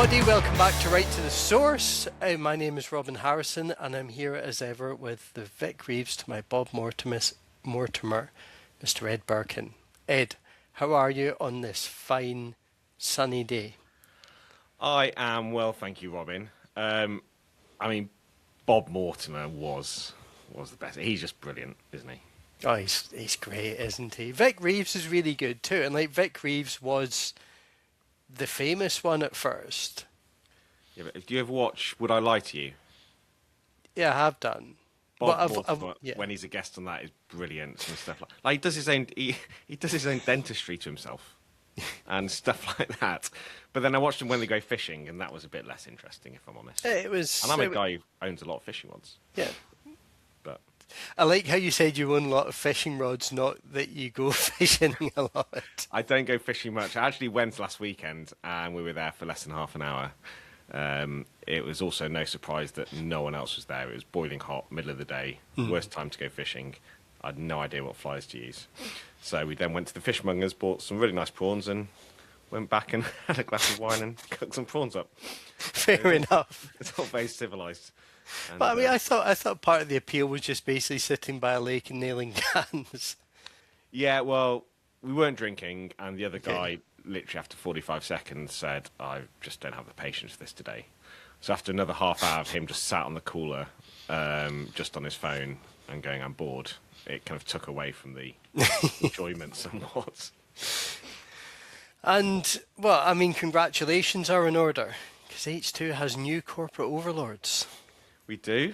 everybody, welcome back to Right to the Source. My name is Robin Harrison and I'm here as ever with the Vic Reeves to my Bob Mortimer, Mr. Ed Birkin. Ed, how are you on this fine sunny day? I am well, thank you, Robin. Bob Mortimer was the best. He's just brilliant, isn't he? Oh, he's great, isn't he? Vic Reeves is really good too, and like Vic Reeves was the famous one at first. Yeah, but do you ever watch Would I Lie to You? Yeah, I have done. Bob Mortimer, when he's a guest on that, is brilliant and stuff like he does his own he does his own dentistry to himself and stuff like that. But then I watched him when they go fishing, and that was a bit less interesting, if I'm honest. It was. And I'm a guy who owns a lot of fishing rods. Yeah. But I like how you said you own a lot of fishing rods, not that you go fishing a lot. I don't go fishing much. I actually went last weekend, and we were there for less than half an hour. It was also no surprise that no one else was there. It was boiling hot, middle of the day, worst time to go fishing. I had no idea what flies to use. So we then went to the fishmongers, bought some really nice prawns, and went back and had a glass of wine and cooked some prawns up. Fair enough. It's all very civilised. But I mean, I thought part of the appeal was just basically sitting by a lake and nailing cans. Yeah, well, we weren't drinking, and the other guy, literally after 45 seconds, said, I just don't have the patience for this today. So after another half hour of him just sat on the cooler, just on his phone and going, I'm bored, it kind of took away from the enjoyment somewhat. And, well, I mean, congratulations are in order, because H2 has new corporate overlords. We do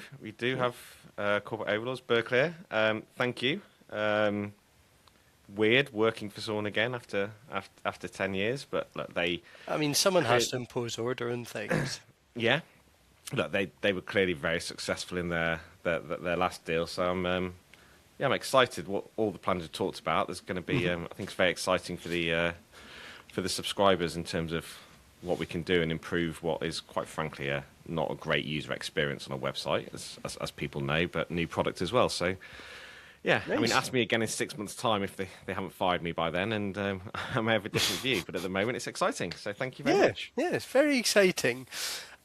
have corporate overlords. Berkeley, thank you. Weird working for someone again after 10 years, but look, I mean, someone has to impose order and things. Yeah, look, they were clearly very successful in their last deal, so I'm excited what all the plans are talked about. There's going to be I think it's very exciting for the subscribers in terms of what we can do and improve what is quite frankly not a great user experience on a website, as people know, but new product as well. So yeah, nice. I mean, ask me again in 6 months' time if they haven't fired me by then, and I may have a different view. But at the moment, it's exciting. So thank you very much. Yeah, it's very exciting.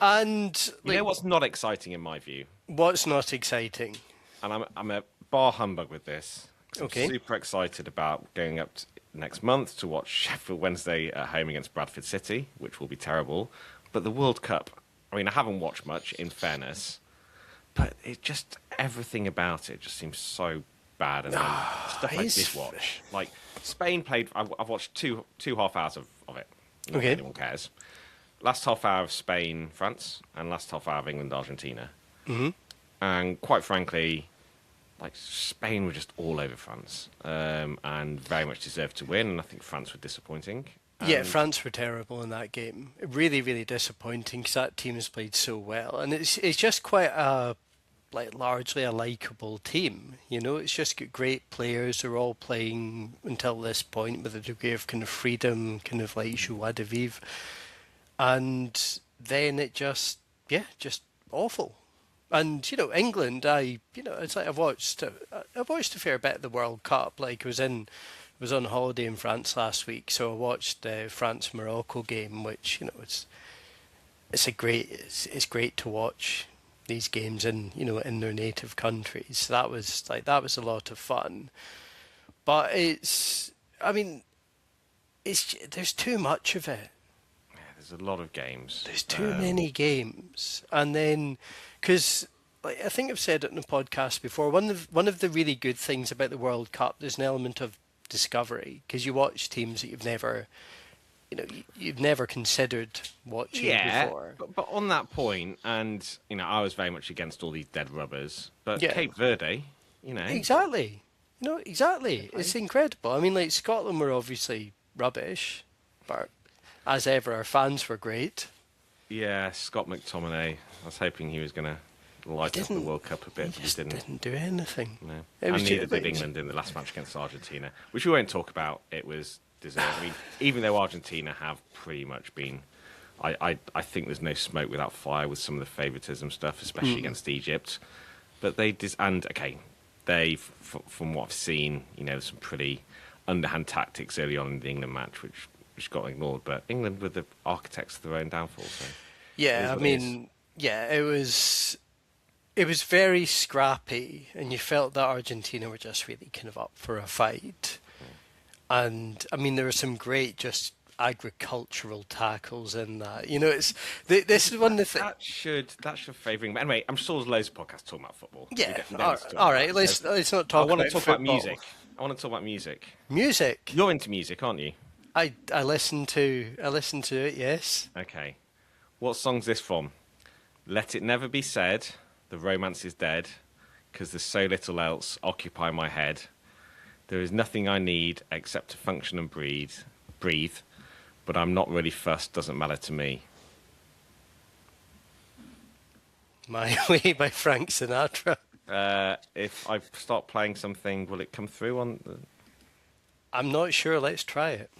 And you know what's not exciting in my view? What's not exciting? And I'm a bar humbug with this. Okay. I'm super excited about going up next month to watch Sheffield Wednesday at home against Bradford City, which will be terrible. But the World Cup, I mean, I haven't watched much, in fairness, but it just, everything about it just seems so bad. And then stuff I did watch. Like, Spain played, I've watched two half hours of it. Not okay. Anyone cares. Last half hour of Spain-France, and last half hour of England-Argentina. Mm-hmm. And quite frankly, like, Spain were just all over France, and very much deserved to win, and I think France were disappointing. Yeah, France were terrible in that game. Really, really disappointing, because that team has played so well. And it's just quite largely a likeable team. You know, it's just got great players. They're all playing until this point with a degree of kind of freedom, kind of like joie de vivre. And then it just awful. And, you know, England, it's like I've watched a fair bit of the World Cup. Like, I was on holiday in France last week, so I watched the France-Morocco game, which, you know, it's great to watch these games in their native countries. That was a lot of fun. But there's too much of it. There's a lot of games. There's too many games. And then, because I think I've said it in the podcast before, one of the really good things about the World Cup, there's an element of discovery, because you watch teams that you've never considered watching before. But on that point, and I was very much against all these dead rubbers, but Cape Verde, exactly. It's incredible. I mean, like, Scotland were obviously rubbish, but as ever, our fans were great. Yeah, Scott McTominay. I was hoping he was going to light up the World Cup a bit, but he didn't do anything. No. And neither did England in the last match against Argentina, which we won't talk about. It was deserved. I mean, even though Argentina have pretty much been... I think there's no smoke without fire with some of the favouritism stuff, especially against Egypt. But from what I've seen, some pretty underhand tactics early on in the England match, which which got ignored. But England were the architects of their own downfall. So it is Yeah, I what it is. mean, yeah, it was very scrappy, and you felt that Argentina were just really kind of up for a fight. And I mean, there were some great just agricultural tackles in that. This is one of the things. That should favour England. Anyway, I'm sure there's loads of podcasts talking about football. Yeah, We don't need to talk all about right. that. Let's not I talk want to about talk about football. music. I want to talk about music. Music. You're into music, aren't you? I listen to it. Yes. Okay. What song's this from? Let It Never Be Said, The Romance Is Dead, 'Cause There's So Little Else Occupy My Head. There is nothing I need except to function and breathe, but I'm not really fussed, doesn't matter to me. My Way by Frank Sinatra. If I start playing something, will it come through on the... I'm not sure. Let's try it.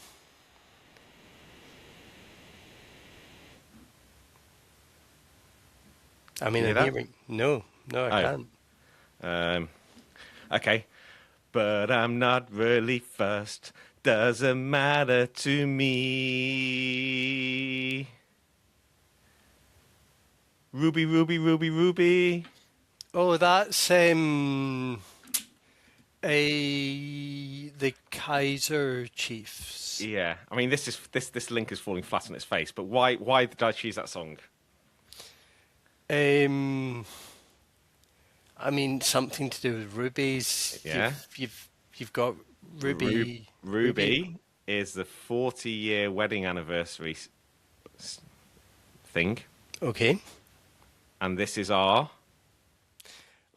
I mean, Can you I'm hear hearing. No, I Oh. can't. Okay. But I'm not really fussed, doesn't matter to me. Ruby, Ruby, Ruby, Ruby. Oh, that's the Kaiser Chiefs. Yeah, I mean this link is falling flat on its face. But why did I choose that song? Um, I mean, something to do with rubies. Yeah. You've got Ruby. Ruby is the 40-year wedding anniversary thing, Okay. and this is our...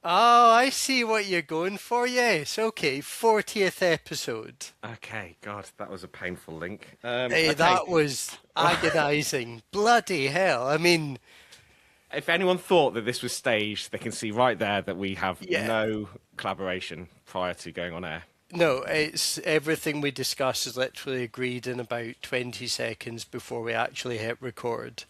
Oh, I see what you're going for. Yes. Okay. 40th episode. Okay, God, that was a painful link. Hey, Okay. that was agonizing. Bloody hell. I mean, If anyone thought that this was staged, they can see right there that we have Yeah. no collaboration prior to going on air. no, it's everything we discuss is literally agreed in about 20 seconds before we actually hit record.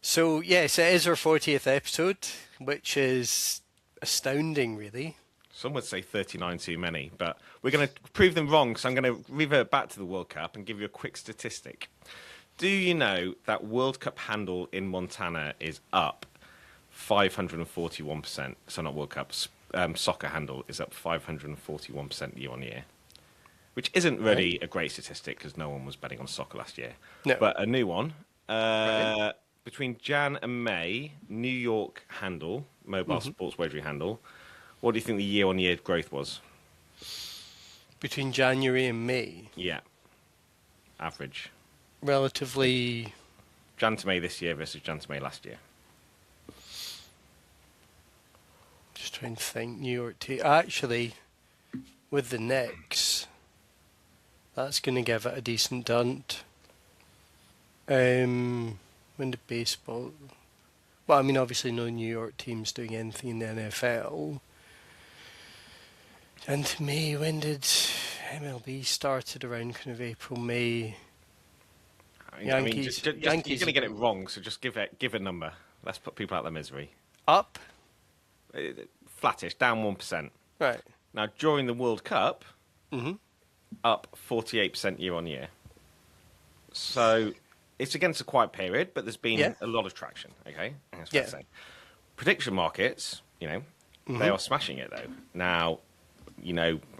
So, yes, it is our 40th episode, which is astounding, really. Some would say 39 too many, but we're going to prove them wrong, so I'm going to revert back to the World Cup and give you a quick statistic. Do you know that World Cup handle in Montana is up 541%? So not World Cup, soccer handle is up 541% year on year, which isn't really a great statistic because no one was betting on soccer last year. No. But a new one. Right. Between Jan and May, New York handle, mobile sports wagering handle, what do you think the year on year growth was? Between January and May, Yeah. Average. relatively. Jan to May this year versus Jan to May last year. Just trying to think. New York T. Actually, with the Knicks, that's going to give it a decent dunt. When did baseball? Well, I mean, obviously, no New York teams doing anything in the NFL. And May, when did MLB started around kind of April, May? I mean, Yankees- you're Yankees going to get it are- wrong, so just give a number. Let's put people out of their misery. Up? Flattish, down 1%. Right. Now, during the World Cup, Mm-hmm. up 48% year on year. So it's against a quiet period, but there's been Yeah. a lot of traction, okay? That's Yeah. what I'm saying. Prediction markets, they are smashing it, though. Now,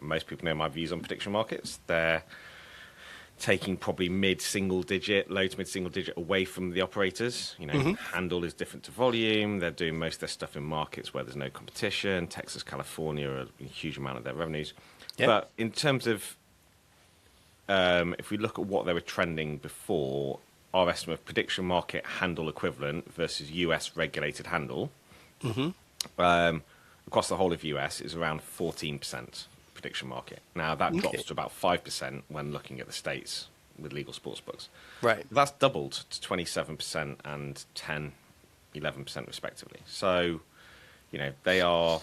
most people know my views on prediction markets. They're taking probably mid-single digit, low to mid-single digit away from the operators. Handle is different to volume. They're doing most of their stuff in markets where there's no competition. Texas, California are a huge amount of their revenues. Yeah. But in terms of, if we look at what they were trending before, our estimate of prediction market handle equivalent versus US regulated handle, across the whole of US is around 14% prediction market. Now, that Okay. drops to about 5% when looking at the states with legal sportsbooks. Right. That's doubled to 27% and 10, 11% respectively. So, they are,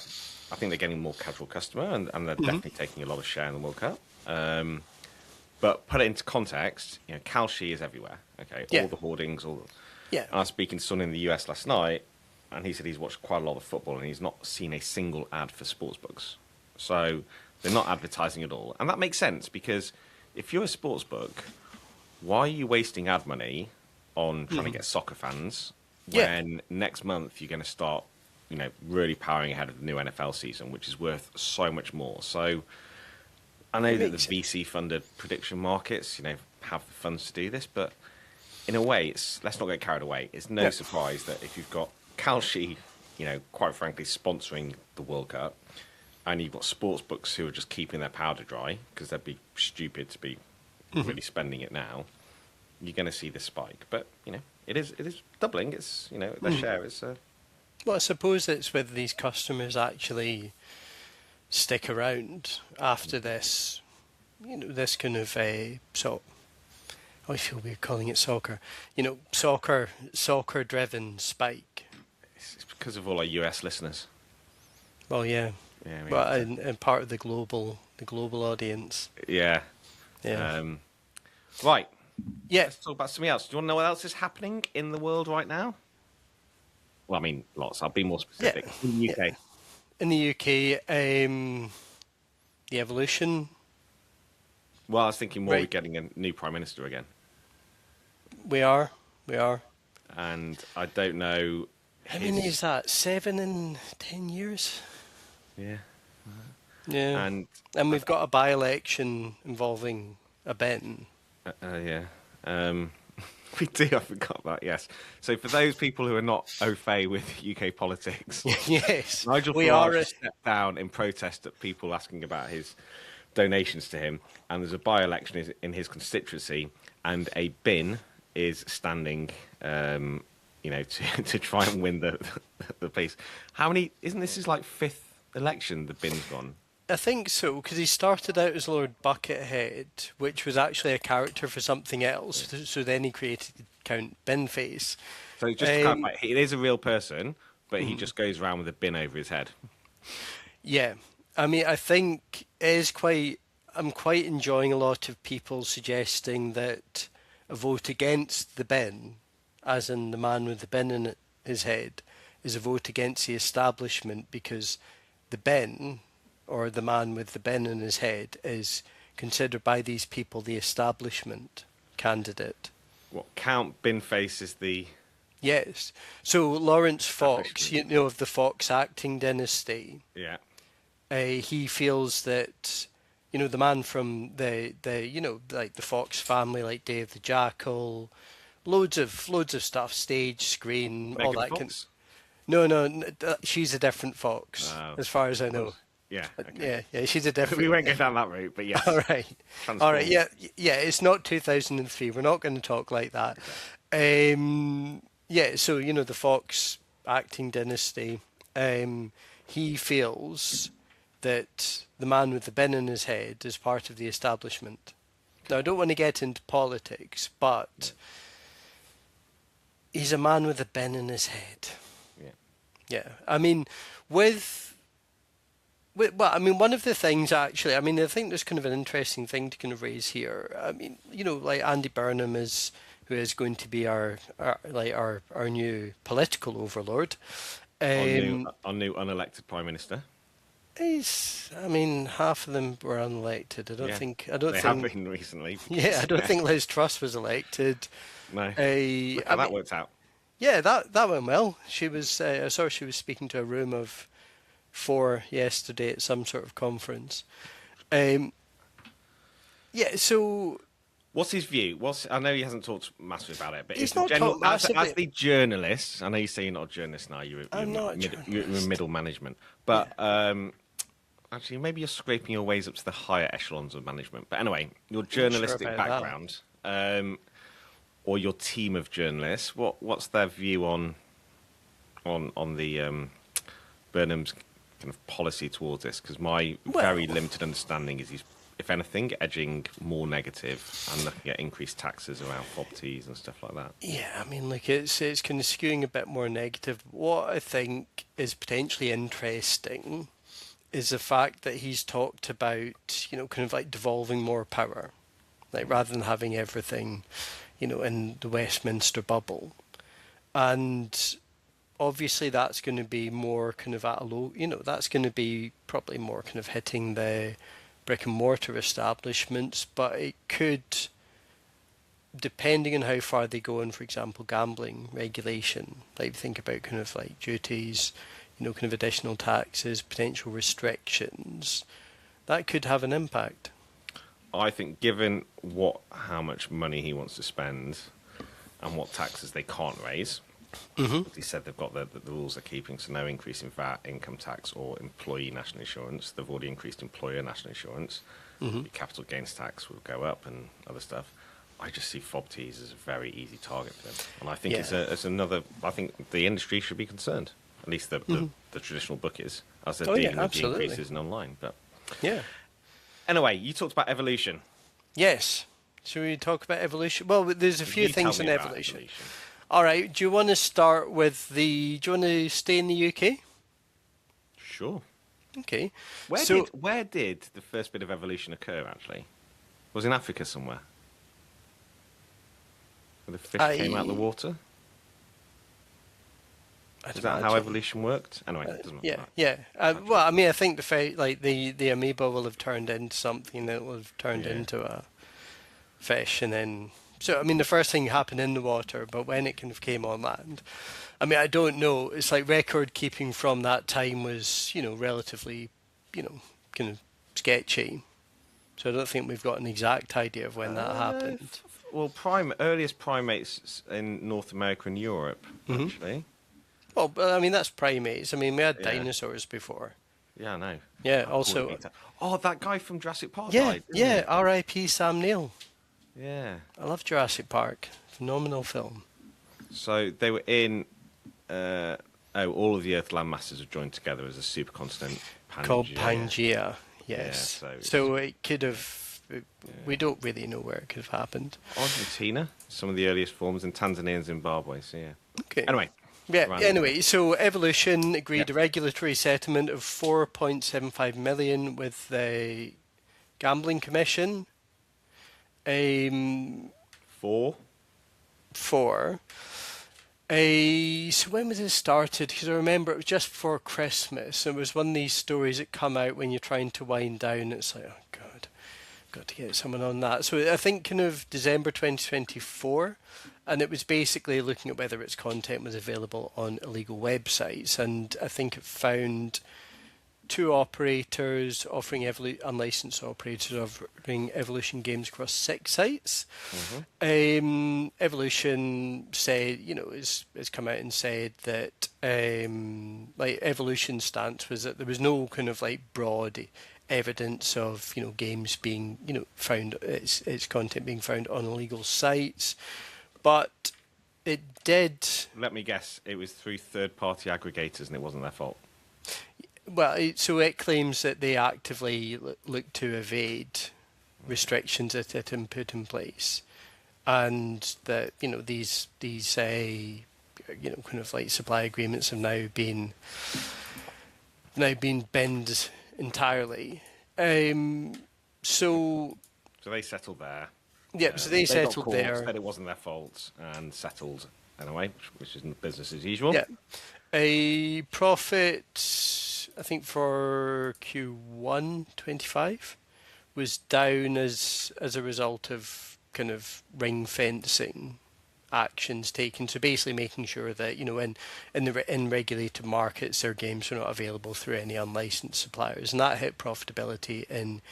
I think they're getting more casual customer and they're definitely taking a lot of share in the World Cup. But put it into context, Kalshi is everywhere. Okay, Yeah. all the hoardings, Yeah. I was speaking to someone in the US last night, and he said he's watched quite a lot of football and he's not seen a single ad for sportsbooks. So they're not advertising at all. And that makes sense because if you're a sportsbook, why are you wasting ad money on trying to get soccer fans Yeah. when next month you're going to start, really powering ahead of the new NFL season, which is worth so much more. So I know It that the makes VC-funded prediction markets, have the funds to do this, but in a way, let's not get carried away. It's no Yeah. surprise that if you've got Kalshi, quite frankly, sponsoring the World Cup, and you've got sports books who are just keeping their powder dry because they'd be stupid to be really spending it now, you're going to see this spike. But it is doubling. It's their share is. Well, I suppose it's whether these customers actually stick around after this, this kind of I feel weird calling it soccer, soccer-driven spike. It's because of all our US listeners. Well, yeah, Yeah, but and part of the global audience. yeah. Yeah, Right. yeah, Let's talk about something else. Do you want to know what else is happening in the world right now? Well, I mean, lots. I'll be more specific. Yeah. In the UK. In the UK, the evolution. Well, I was thinking more we're Right. getting a new prime minister again. We are. And I don't know. How many is that? 7 in 10 years? Yeah. Yeah. And And we've got a by-election involving a Ben. yeah. We do. I forgot that. Yes. So for those people who are not au fait with UK politics, Yes. Nigel We Farage are. stepped down in protest at people asking about his donations to him, and there's a by-election in his constituency, and a bin is standing, to try and win the place. How many? Isn't this his like fifth election? The bin's gone. I think so, because he started out as Lord Buckethead, which was actually a character for something else. So then he created Count Binface. So just to clarify, it is a real person, but he just goes around with a bin over his head. Yeah, I mean, I think it is quite. I'm quite enjoying a lot of people suggesting that a vote against the bin, as in the man with the bin in his head, is a vote against the establishment because the bin, or the man with the bin in his head, is considered by these people the establishment candidate. What Count Binface is the Yes. So Lawrence Fox, establishment. of the Fox acting dynasty, Yeah. he feels that the man from the like the Fox family, like Dave the Jackal, loads of stuff, stage, screen, all Megan that. Fox? No, she's a different Fox, Oh, as far as I know. Yeah. Okay. Yeah, she's a different. We won't go down that route, but yes. All right, all right, Transform. yeah. It's not 2003. We're not going to talk like that. Yeah. So the Fox acting dynasty. He feels that the man with the bin in his head is part of the establishment. Now, I don't want to get into politics, but he's a man with a bin in his head. Yeah. Yeah, I mean, one of the things actually, I think there's kind of an interesting thing to kind of raise here. I mean, like Andy Burnham who is going to be our new political overlord. Our new unelected prime minister. Half of them were unelected. I don't Yeah. think. They have been recently. Yeah, I don't think Liz Truss was elected. No. Uh, Look how that worked out. Yeah, that went well. She was. I saw she was speaking to a room of 4 yesterday at some sort of conference. Yeah. So What's his view? I know he hasn't talked massively about it, but He's it's the not general, talked massively. as the journalist. I know you say you're not a journalist now. You're I'm not a you're journalist. middle management, but actually, maybe you're scraping your ways up to the higher echelons of management. But anyway, your journalistic about that. background, or your team of journalists. What's their view on the Burnham's kind of policy towards this? Because my very limited understanding is he's, if anything, edging more negative and looking at increased taxes around properties and stuff like that. yeah, it's kind of skewing a bit more negative. What I think is potentially interesting is the fact that he's talked about, kind of like devolving more power, like rather than having everything, in the Westminster bubble. And obviously that's going to be more kind of at a low, that's going to be probably more kind of hitting the brick and mortar establishments, but it could depending on how far they go in, for example, gambling regulation, like think about kind of like duties, kind of additional taxes, potential restrictions, that could have an impact. I think given how much money he wants to spend and what taxes they can't raise, he said they've got the rules they're keeping, so no increase in VAT, income tax, or employee national insurance. They've already increased employer national insurance. The capital gains tax will go up and other stuff. I just see fob teas as a very easy target for them, and I think it's another. I think the industry should be concerned, at least the traditional book is, as they're dealing with the increases in online. But yeah. Anyway, you talked about evolution. Yes. Should we talk about evolution? Well, there's a few things in evolution. Evolution. All right. Do you want to start with Do you want to stay in the UK? Sure. Okay. Where did the first bit of evolution occur? Actually, was it in Africa somewhere, where the fish came out of the water. Is that how evolution worked? Anyway, it doesn't matter. Yeah. Well, I mean, I think the amoeba will have turned into something that will have turned into a fish, and then. So, I mean, the first thing happened in the water, but when it kind of came on land, I mean, I don't know. It's like record keeping from that time was, relatively, kind of sketchy. So I don't think we've got an exact idea of when that happened. Well, earliest primates in North America and Europe, actually. Well, I mean, that's primates. I mean, we had dinosaurs before. Yeah, I know. Yeah, also. Oh, that guy from Jurassic Park died. Yeah, R.I.P. Sam Neill. Yeah. I love Jurassic Park. Phenomenal film. So they were in. All of the Earth land masses are joined together as a supercontinent. Called Pangea. Yes. Yeah, so it could have. We don't really know where it could have happened. Argentina, some of the earliest forms, in Tanzania and Zimbabwe. So yeah. Okay. Anyway. Yeah. Anyway, so evolution agreed a regulatory settlement of 4.75 million with the Gambling Commission. Four. So when was it started? Because I remember it was just before Christmas. It was one of these stories that come out when you're trying to wind down. It's like, oh God, got to get someone on that. So I think kind of December 2024. And it was basically looking at whether its content was available on illegal websites. And I think it found two operators offering unlicensed operators offering Evolution games across 6 sites. Evolution said, has come out and said that Evolution's stance was that there was no kind of broad evidence of games being found, its content being found on illegal sites. But it did. Let me guess. It was through third-party aggregators, and it wasn't their fault. Well, so it claims that they actively look to evade restrictions that it had put in place, and that these kind of supply agreements have now been bent entirely. So they settled there. Yeah, so they settled there. Said it wasn't their fault and settled anyway, which is business as usual. Yeah. A profit, I think, for Q1 25 was down as a result of kind of ring fencing actions taken. So basically making sure that, in regulated markets, their games are not available through any unlicensed suppliers. And that hit profitability in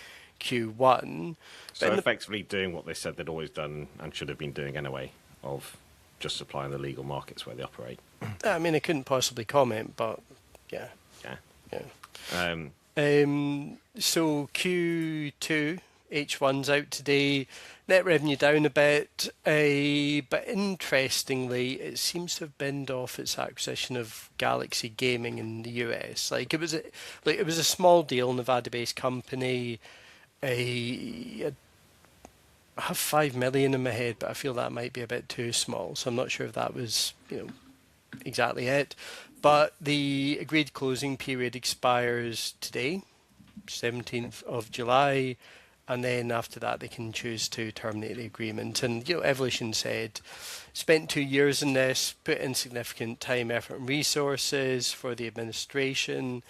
Q1. So effectively doing what they said they'd always done and should have been doing anyway, of just supplying the legal markets where they operate. I mean, I couldn't possibly comment, but yeah. So Q2 H1's out today. Net revenue down a bit, but interestingly, it seems to have binned off its acquisition of Galaxy Gaming in the US. It was a small deal, Nevada-based company. I have 5 million in my head, but I feel that might be a bit too small, so I'm not sure if that was, exactly it. But the agreed closing period expires today, 17th of July, and then after that they can choose to terminate the agreement. And Evolution said, spent 2 years in this, put in significant time, effort, and resources for the administration,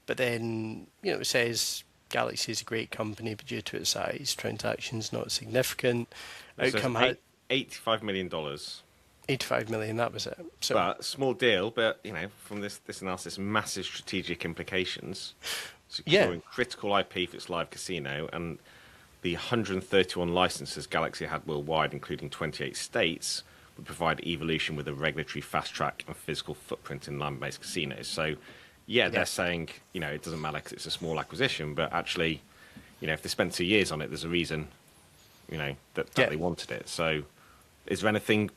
but then it says Galaxy is a great company, but due to its size, transactions not significant. $85 million. 85 million, that was it. So, But small deal, but from this analysis, massive strategic implications. Securing critical IP for its live casino and the 131 licenses Galaxy had worldwide, including 28 states, would provide Evolution with a regulatory fast track and physical footprint in land-based casinos. So, they're saying, it doesn't matter because it's a small acquisition, but actually, if they spent 2 years on it, there's a reason, that they wanted it. So, is there anything,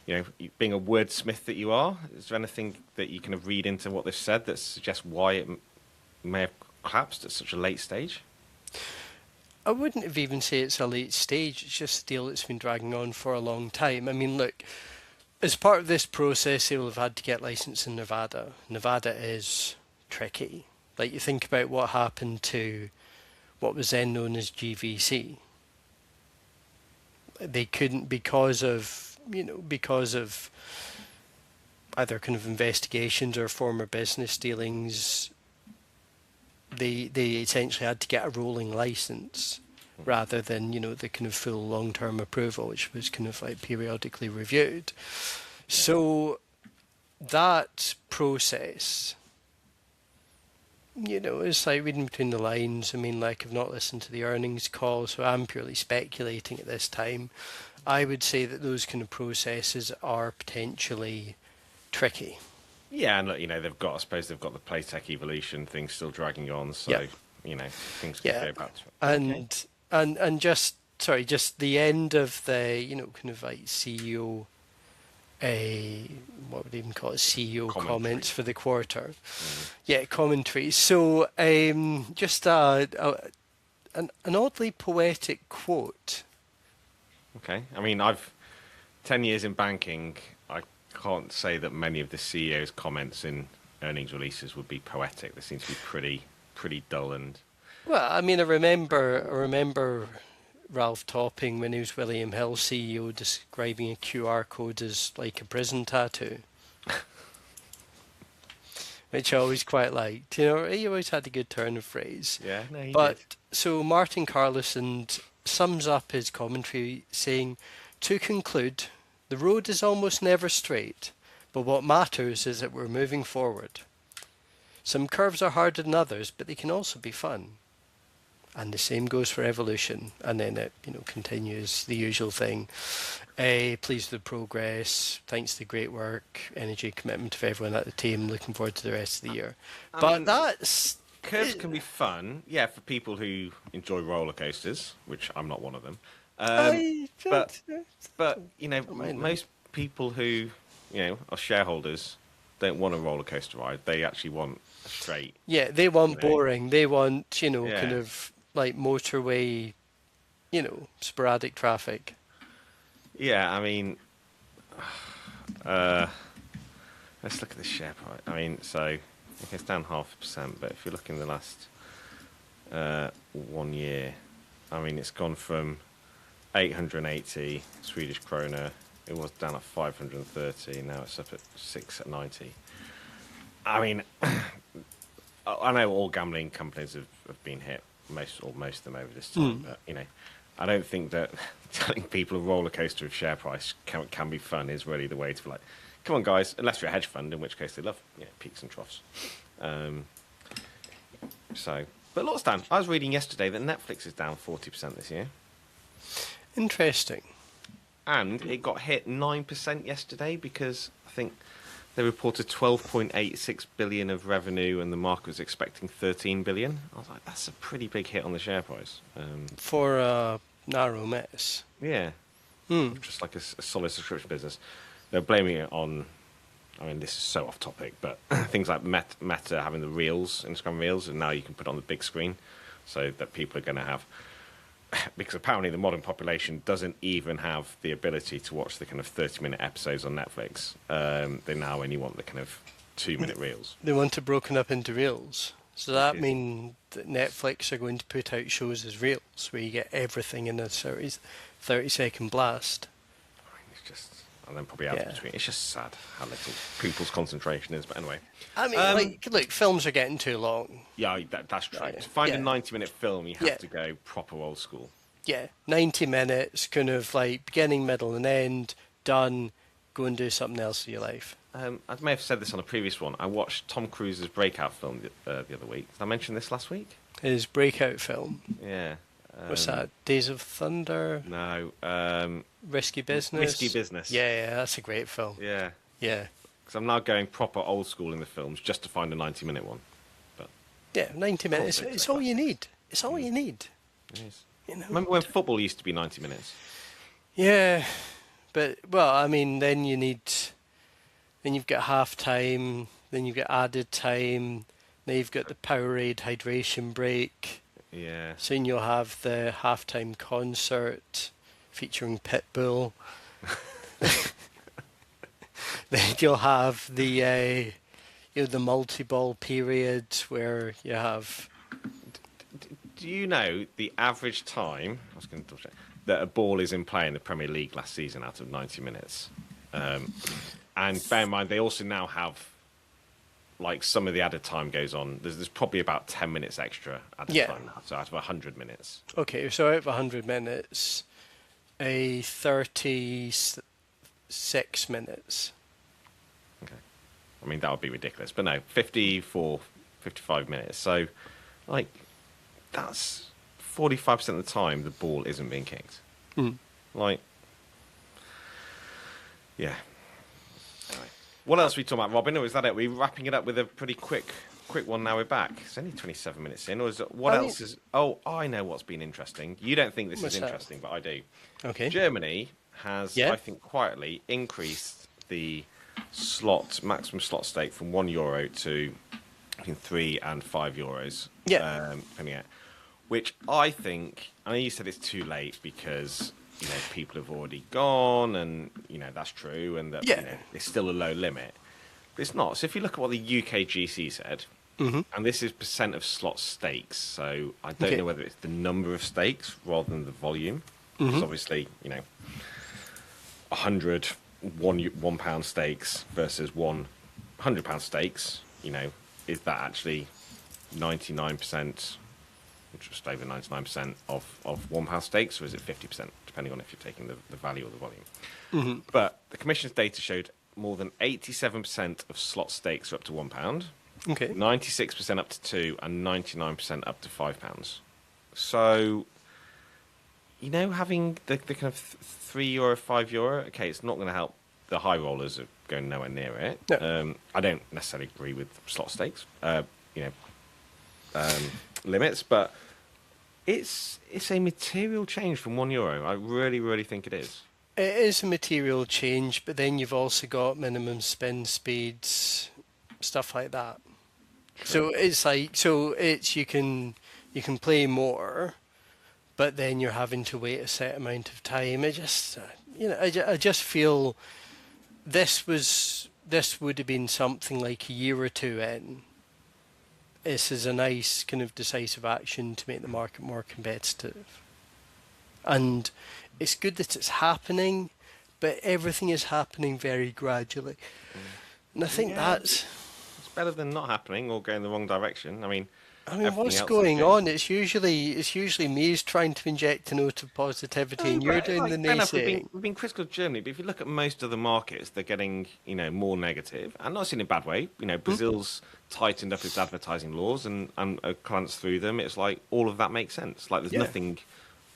being a wordsmith that you are, is there anything that you kind of read into what they've said that suggests why it may have collapsed at such a late stage? I wouldn't have even say it's a late stage. It's just a deal that's been dragging on for a long time. I mean, look, as part of this process, they will have had to get licensed in Nevada. Nevada is tricky. Like, you think about what happened to what was then known as GVC. They couldn't because of either kind of investigations or former business dealings. They essentially had to get a rolling license rather than, the kind of full long-term approval, which was kind of like periodically reviewed. So that process, it's like reading between the lines. I mean, like, I've not listened to the earnings call, so I'm purely speculating at this time. I would say that those kind of processes are potentially tricky. Yeah, and look, I suppose they've got the Playtech Evolution thing still dragging on, so things can go back to it. And just the end of the kind of like CEO, what would you even call it, CEO comments for the quarter. Commentary. So just an oddly poetic quote. Okay, I mean, I've 10 years in banking. I can't say that many of the CEO's comments in earnings releases would be poetic. They seem to be pretty dull and. Well, I mean, I remember Ralph Topping, when he was William Hill CEO, describing a QR code as like a prison tattoo, which I always quite liked. He always had a good turn of phrase. Yeah, no, he did. So Martin Carlison sums up his commentary saying, "To conclude, the road is almost never straight, but what matters is that we're moving forward. Some curves are harder than others, but they can also be fun. And the same goes for Evolution." And then it, continues the usual thing. Pleased with the progress. Thanks to the great work, energy, commitment of everyone at the team. Looking forward to the rest of the year. Curves can be fun, for people who enjoy roller coasters, which I'm not one of them. But most people who are shareholders don't want a roller coaster ride. They actually want a straight. Yeah, they want boring. They want kind of like motorway, sporadic traffic. Yeah, I mean, let's look at the share price. I mean, so it's down 0.5%, but if you look in the last 1 year, I mean, it's gone from 880 Swedish krona. It was down at 530. Now it's up at 690. I mean, I know all gambling companies have been hit, most of them over this time. But I don't think that telling people a roller coaster of share price can be fun is really the way to be like, come on, guys. Unless you're a hedge fund, in which case they love peaks and troughs. But look, Stan, I was reading yesterday that Netflix is down 40% this year. Interesting. And it got hit 9% yesterday because I think they reported 12.86 billion of revenue and the market was expecting 13 billion. I was like, that's a pretty big hit on the share price. For a narrow miss. Yeah. Just like a solid subscription business. They're blaming it on, I mean, this is so off topic, but things like Meta having the Reels, Instagram Reels, and now you can put it on the big screen so that people are going to have, because apparently the modern population doesn't even have the ability to watch the kind of 30-minute episodes on Netflix. They now only want the kind of 2-minute reels. They want it broken up into reels. So that means that Netflix are going to put out shows as reels, where you get everything in a 30-second blast. I mean, it's just, and then probably ads between. It's just sad how little people's concentration is. But anyway, I mean, look, films are getting too long. Yeah, that's true. To find a 90-minute film, you have to go proper old school. Yeah, 90 minutes, kind of like beginning, middle, and end, done, go and do something else with your life. I may have said this on a previous one. I watched Tom Cruise's breakout film the other week. Did I mention this last week? His breakout film. Yeah. What's that? Days of Thunder? No. Risky Business? Risky Business. Yeah, that's a great film. Yeah. Yeah. Because I'm now going proper old school in the films just to find a 90-minute one. But Yeah, 90 minutes. It's all you need. It's all you need. it is. You know? Remember when football used to be 90 minutes? Yeah, but, well, I mean, then you've got half time, then you've got added time, then you've got the Powerade hydration break. Yeah. Soon you'll have the halftime concert featuring Pitbull. Then you'll have the the multi-ball period where you have. Do you know the average time? I was going to double check that a ball is in play in the Premier League last season out of 90 minutes. And bear in mind, they also now have, like, some of the added time goes on. There's probably about 10 minutes extra added time now, so out of 100 minutes. Okay, so out of 100 minutes, a 36 minutes. Okay. I mean, that would be ridiculous. But no, 54, 55 minutes. So, like, that's 45% of the time the ball isn't being kicked. Mm. Like, yeah. Anyway. What else are we talking about, Robin? Or is that it? Are we wrapping it up with a pretty quick one now we're back? It's only 27 minutes in. Or is it, what else is... Oh, I know what's been interesting. You don't think this is interesting, but I do. Okay. Germany has, I think, quietly increased the maximum slot stake from €1 to between €3 and €5. Yeah. Depending on which I think, I know you said it's too late because, people have already gone and, that's true and that, it's still a low limit. But it's not. So if you look at what the UK GC said, and this is percent of slot stakes, so I don't know whether it's the number of stakes rather than the volume. Because obviously, 100 £1 stakes versus £100 stakes, is that actually 99%, just over 99% of £1 stakes, or is it 50%, depending on if you're taking the value or the volume? But the Commission's data showed more than 87% of slot stakes are up to £1, Okay. 96% up to £2, and 99% up to £5. So, having the kind of €3, €5, okay, it's not going to help. The high rollers are going nowhere near it. No. I don't necessarily agree with slot stakes, limits, but it's a material change from €1. I really, really think it is. It is a material change, but then you've also got minimum spin speeds, stuff like that. True. So it's like, you can play more, but then you're having to wait a set amount of time. It just, I just feel this would have been something like a year or two in. This is a nice kind of decisive action to make the market more competitive. And it's good that it's happening, but everything is happening very gradually. And I think that's... It's better than not happening or going the wrong direction. I mean, what's going on? It's usually me who's trying to inject a note of positivity, and you're doing the naysaying. We've been critical of Germany, but if you look at most of the markets, they're getting more negative, and not in a bad way. Brazil's tightened up its advertising laws and glanced through them. It's like all of that makes sense. Like there's nothing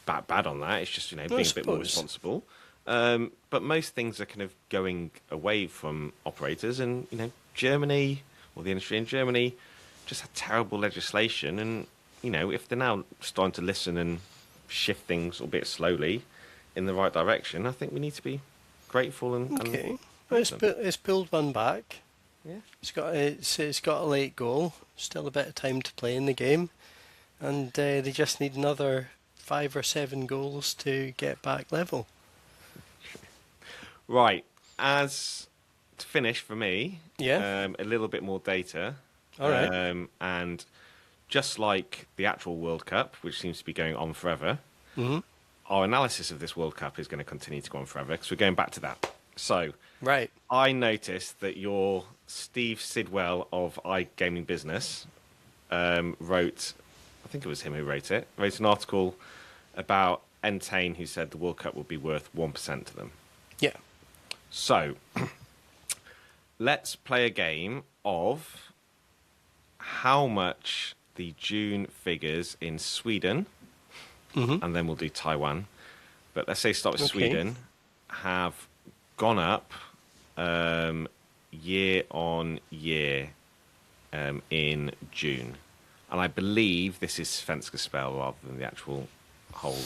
bad on that. It's just being a bit more responsible. But most things are kind of going away from operators, and Germany, or the industry in Germany, just had terrible legislation, and if they're now starting to listen and shift things, albeit slowly, in the right direction, I think we need to be grateful and okay. Well, it's pulled one back. Yeah, it's got a late goal. Still a bit of time to play in the game, and they just need another 5 or 7 goals to get back level. Right. As to finish for me, a little bit more data. All right. And just like the actual World Cup, which seems to be going on forever, our analysis of this World Cup is going to continue to go on forever because we're going back to that. So, right. I noticed that your Steve Sidwell of iGaming Business wrote, I think it was him who wrote an article about Entain, who said the World Cup would be worth 1% to them. Yeah. So, let's play a game of how much the June figures in Sweden, and then we'll do Taiwan. But let's say start with Sweden, have gone up year on year in June. And I believe this is Svenska Spel rather than the actual whole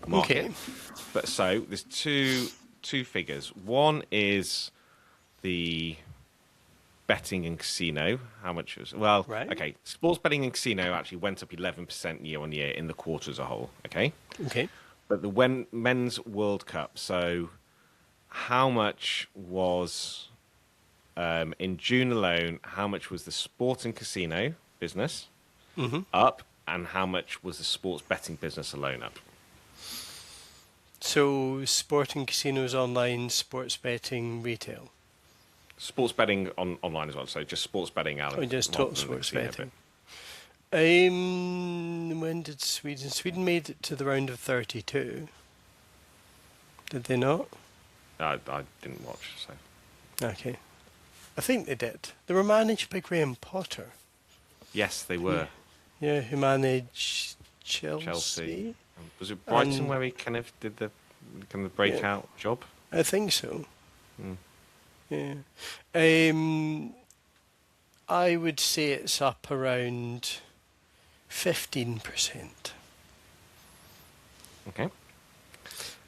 market. Okay. But so there's two figures. One is the betting and casino. How much was okay. Sports betting and casino actually went up 11% year on year in the quarter as a whole. Okay. But the men's World Cup. So how much was in June alone? How much was the sport and casino business up, and how much was the sports betting business alone up? So sporting casinos online, sports betting retail. Sports betting online as well. So just sports betting, Alan. Oh, just total sports betting. When did Sweden made it to the round of 32? Did they not? I didn't watch. So Okay. I think they did. They were managed by Graham Potter. yes, they were. Yeah, who managed Chelsea. Was it Brighton where he kind of did the breakout job? I think so. Yeah. I would say it's up around 15%. Okay.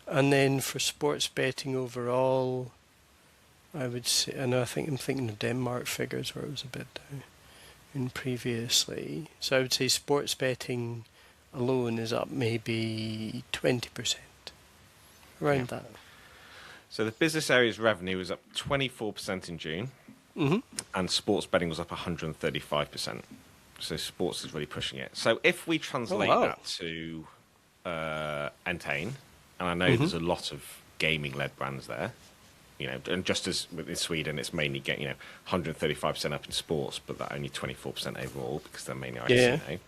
And then for sports betting overall, I would say, and I think I'm thinking of Denmark figures where it was a bit down in previously. So I would say sports betting alone is up maybe 20%, around that. So the business area's revenue was up 24% in June, and sports betting was up 135%. So sports is really pushing it. So if we translate that to Entain, and I know there's a lot of gaming-led brands there, and just as in Sweden, it's mainly 135% up in sports, but that only 24% overall because they're mainly iCasino.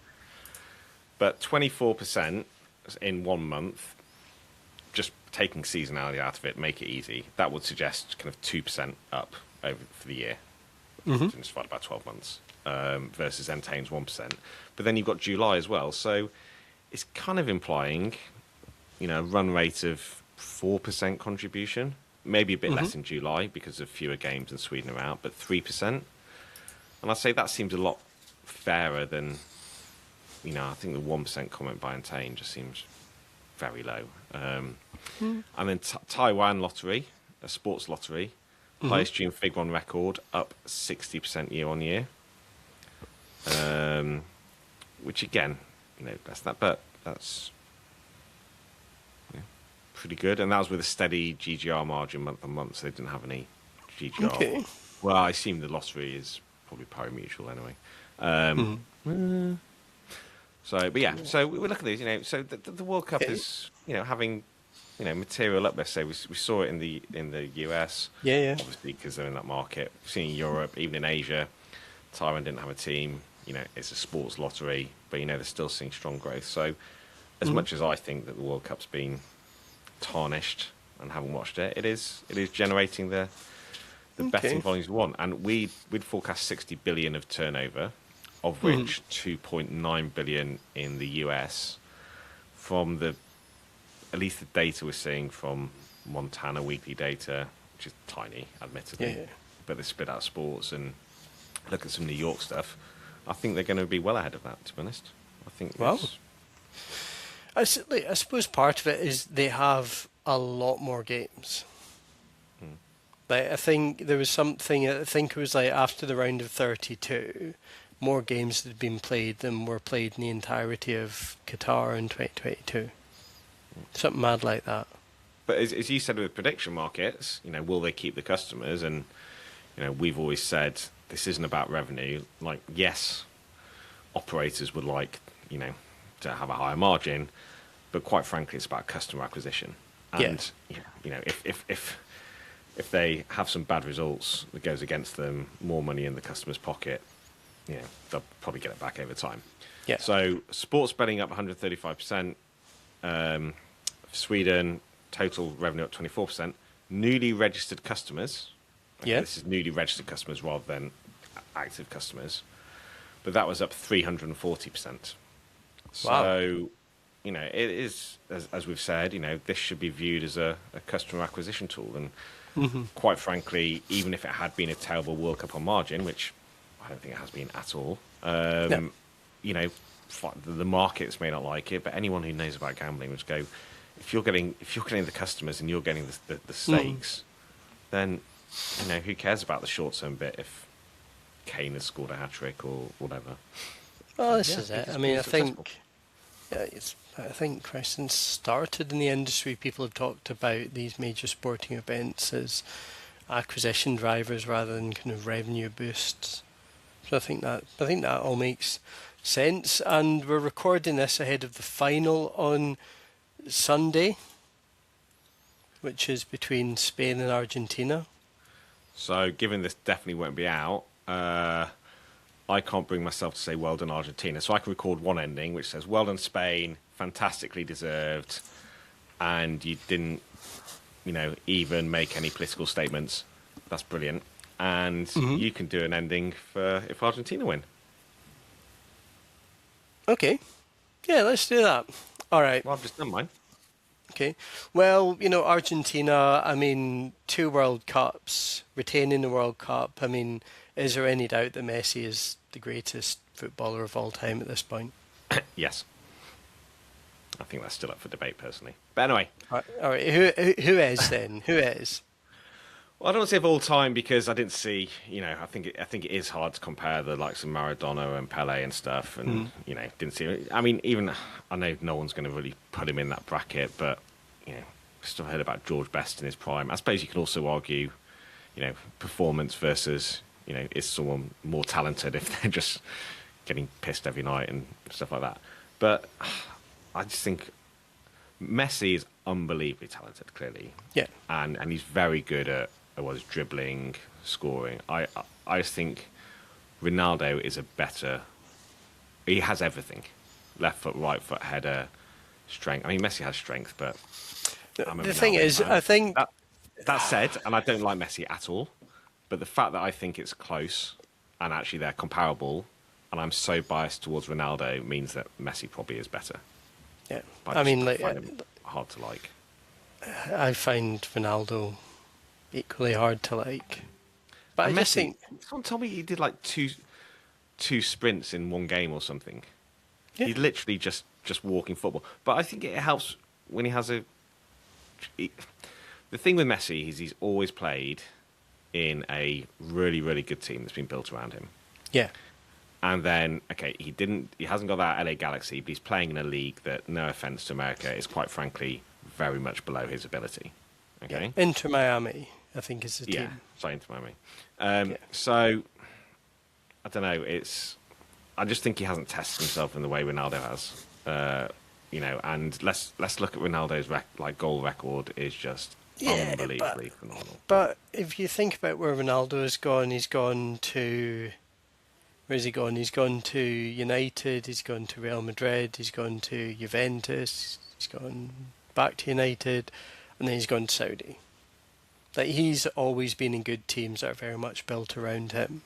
But 24% in 1 month, just taking seasonality out of it, make it easy. That would suggest kind of 2% up over for the year. It's divided by 12 months versus Entain's 1%. But then you've got July as well, so it's kind of implying, a run rate of 4% contribution. Maybe a bit less in July because of fewer games and Sweden are out, but 3%. And I'd say that seems a lot fairer than, I think the 1% comment by Entain just seems very low. And then Taiwan lottery, a sports lottery, highest June figure on record, up 60% year on year. Which again, that's that, but that's pretty good. And that was with a steady GGR margin month on month, so they didn't have any GGR. Okay. Well, I assume the lottery is probably pari-mutuel anyway. So, but yeah, so we look at these, so the World Cup is, having, material uplift. So we saw it in the US, obviously because they're in that market. We've seen in Europe, even in Asia, Taiwan didn't have a team. It's a sports lottery, but they're still seeing strong growth. So, as much as I think that the World Cup's been tarnished and haven't watched it, it is generating the betting volumes we want. And we'd forecast 60 billion of turnover, of which 2.9 billion in the US, from at least the data we're seeing from Montana weekly data, which is tiny, admittedly, but they spit out sports and look at some New York stuff. I think they're going to be well ahead of that, to be honest. I think. Well, I suppose part of it is they have a lot more games. Like, I think there was something, I think it was like after the round of 32, more games had been played than were played in the entirety of Qatar in 2022. Something mad like that. But as you said with prediction markets, will they keep the customers? And, we've always said this isn't about revenue. Like, yes, operators would like, to have a higher margin, but quite frankly, it's about customer acquisition. And, if they have some bad results that goes against them, more money in the customer's pocket, they'll probably get it back over time. Yeah. So sports betting up 135%. Sweden, total revenue up 24%. Newly registered customers. Okay, Yeah. this is newly registered customers rather than active customers. But that was up 340%. Wow. So, it is, as we've said, this should be viewed as a customer acquisition tool. And quite frankly, even if it had been a terrible World Cup on margin, which I don't think it has been at all, No. the markets may not like it, but anyone who knows about gambling would go, if you're getting the customers and you're getting the stakes, then who cares about the short term bit if Kane has scored a hat trick or whatever. Well, this Yeah, is it. it's I mean, been I successful. think, yeah, I think Chris, since started in the industry, people have talked about these major sporting events as acquisition drivers rather than kind of revenue boosts. So I think that all makes sense. And we're recording this ahead of the final on Sunday, which is between Spain and Argentina. So, given this definitely won't be out, I can't bring myself to say well done Argentina. So I can record one ending which says well done Spain, fantastically deserved, and you didn't, even make any political statements. That's brilliant. And you can do an ending for if Argentina win. Okay. Yeah, let's do that. All right. Well, I've just done mine. Okay. Well, Argentina, I mean, 2 World Cups, retaining the World Cup. I mean, is there any doubt that Messi is the greatest footballer of all time at this point? Yes. I think that's still up for debate, personally. But anyway. All right. Who is then? Who is? Well, I don't want to say of all time because I didn't see, I think it is hard to compare the likes of Maradona and Pele and stuff, and didn't see. I mean, even I know no one's going to really put him in that bracket, but still heard about George Best in his prime. I suppose you can also argue, performance versus, is someone more talented if they're just getting pissed every night and stuff like that. But I just think Messi is unbelievably talented, clearly. Yeah. And he's very good at his dribbling, scoring. I just think Ronaldo is a better. He has everything: left foot, right foot, header, strength. I mean, Messi has strength, but The thing is, fan. I think That said, and I don't like Messi at all, but the fact that I think it's close and actually they're comparable, and I'm so biased towards Ronaldo means that Messi probably is better. yeah. But I mean, just find him hard to like. I find Ronaldo equally hard to like. But And I just Messi, think, someone told me he did like two sprints in one game or something. Yeah. He's literally just walking football. But I think it helps when he has the thing with Messi is he's always played in a really, really good team that's been built around him. yeah, And then, okay, he hasn't got that LA Galaxy, but he's playing in a league that, no offense to America, is quite frankly very much below his ability. Okay? Inter Miami, I think is the Yeah, team. sorry, into Miami. Yeah. So, I don't know. I just think he hasn't tested himself in the way Ronaldo has. And let's look at Ronaldo's goal record is just unbelievably phenomenal. But if you think about where Ronaldo has gone, he's gone to. Where's he gone? He's gone to United, he's gone to Real Madrid, he's gone to Juventus, he's gone back to United, and then he's gone to Saudi. Like, he's always been in good teams that are very much built around him.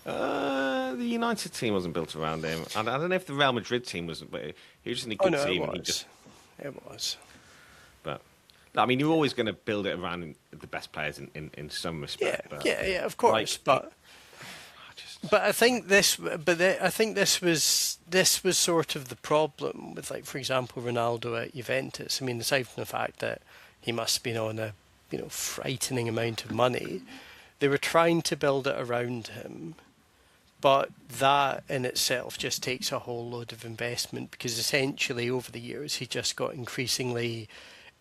The United team wasn't built around him. I don't know if the Real Madrid team wasn't, but he was just in a good team. It And was. It was. But no, I mean, you're always going to build it around the best players in some Yeah, respect. But yeah, of course. But I think this was sort of the problem with, like, for example, Ronaldo at Juventus. I mean, aside from the fact that he must have been on a frightening amount of money, they were trying to build it around him, but that in itself just takes a whole load of investment because essentially over the years he just got increasingly.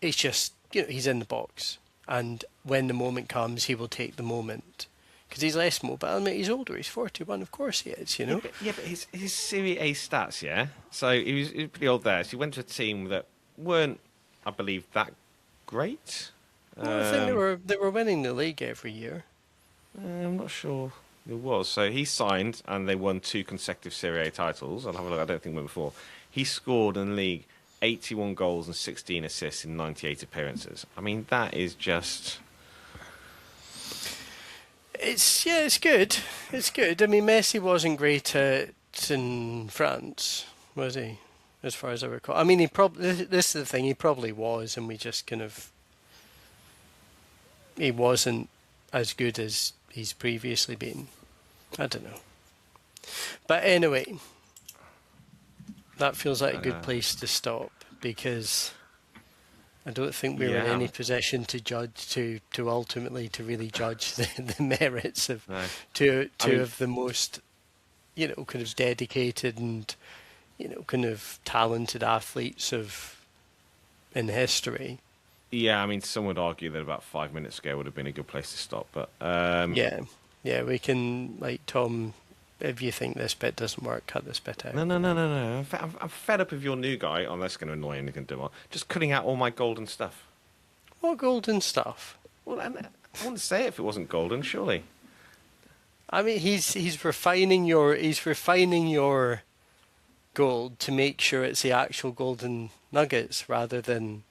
It's just he's in the box, and when the moment comes, he will take the moment. Because he's less mobile. I mean, he's older. He's 41. Of course he is, Yeah, but his Serie A stats, yeah? So he was pretty old there. So he went to a team that weren't, I believe, that great. Well, I think they were winning the league every year. I'm not sure it was. So he signed and they won 2 consecutive Serie A titles. I'll have a look. I don't think we won before. He scored in the league 81 goals and 16 assists in 98 appearances. I mean, that is just... It's good. It's good. I mean, Messi wasn't great in France, was he? As far as I recall. I mean, he probably. This is the thing. He probably was, and we just kind of. He wasn't as good as he's previously been. I don't know. But anyway, that feels like a good place to stop because I don't think we're in any position to judge to ultimately to really judge the merits of two of the most kind of dedicated and kind of talented athletes in history. Yeah, I mean, some would argue that about 5 minutes ago would have been a good place to stop, but yeah, we can, like, Tom, if you think this bit doesn't work, cut this bit out. No. I'm fed up of your new guy. Oh, that's going to annoy him. He can do it. Just cutting out all my golden stuff. What golden stuff? Well, I wouldn't say it if it wasn't golden, surely. I mean, he's refining your gold to make sure it's the actual golden nuggets rather than,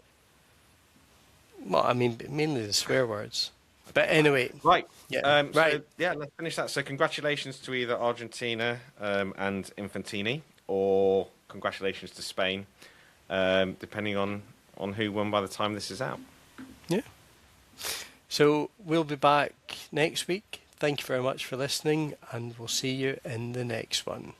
well, I mean, mainly the swear words. But anyway, right. Yeah, right. So, yeah, let's finish that. So, congratulations to either Argentina and Infantini, or congratulations to Spain, depending on who won by the time this is out. Yeah. So we'll be back next week. Thank you very much for listening, and we'll see you in the next one.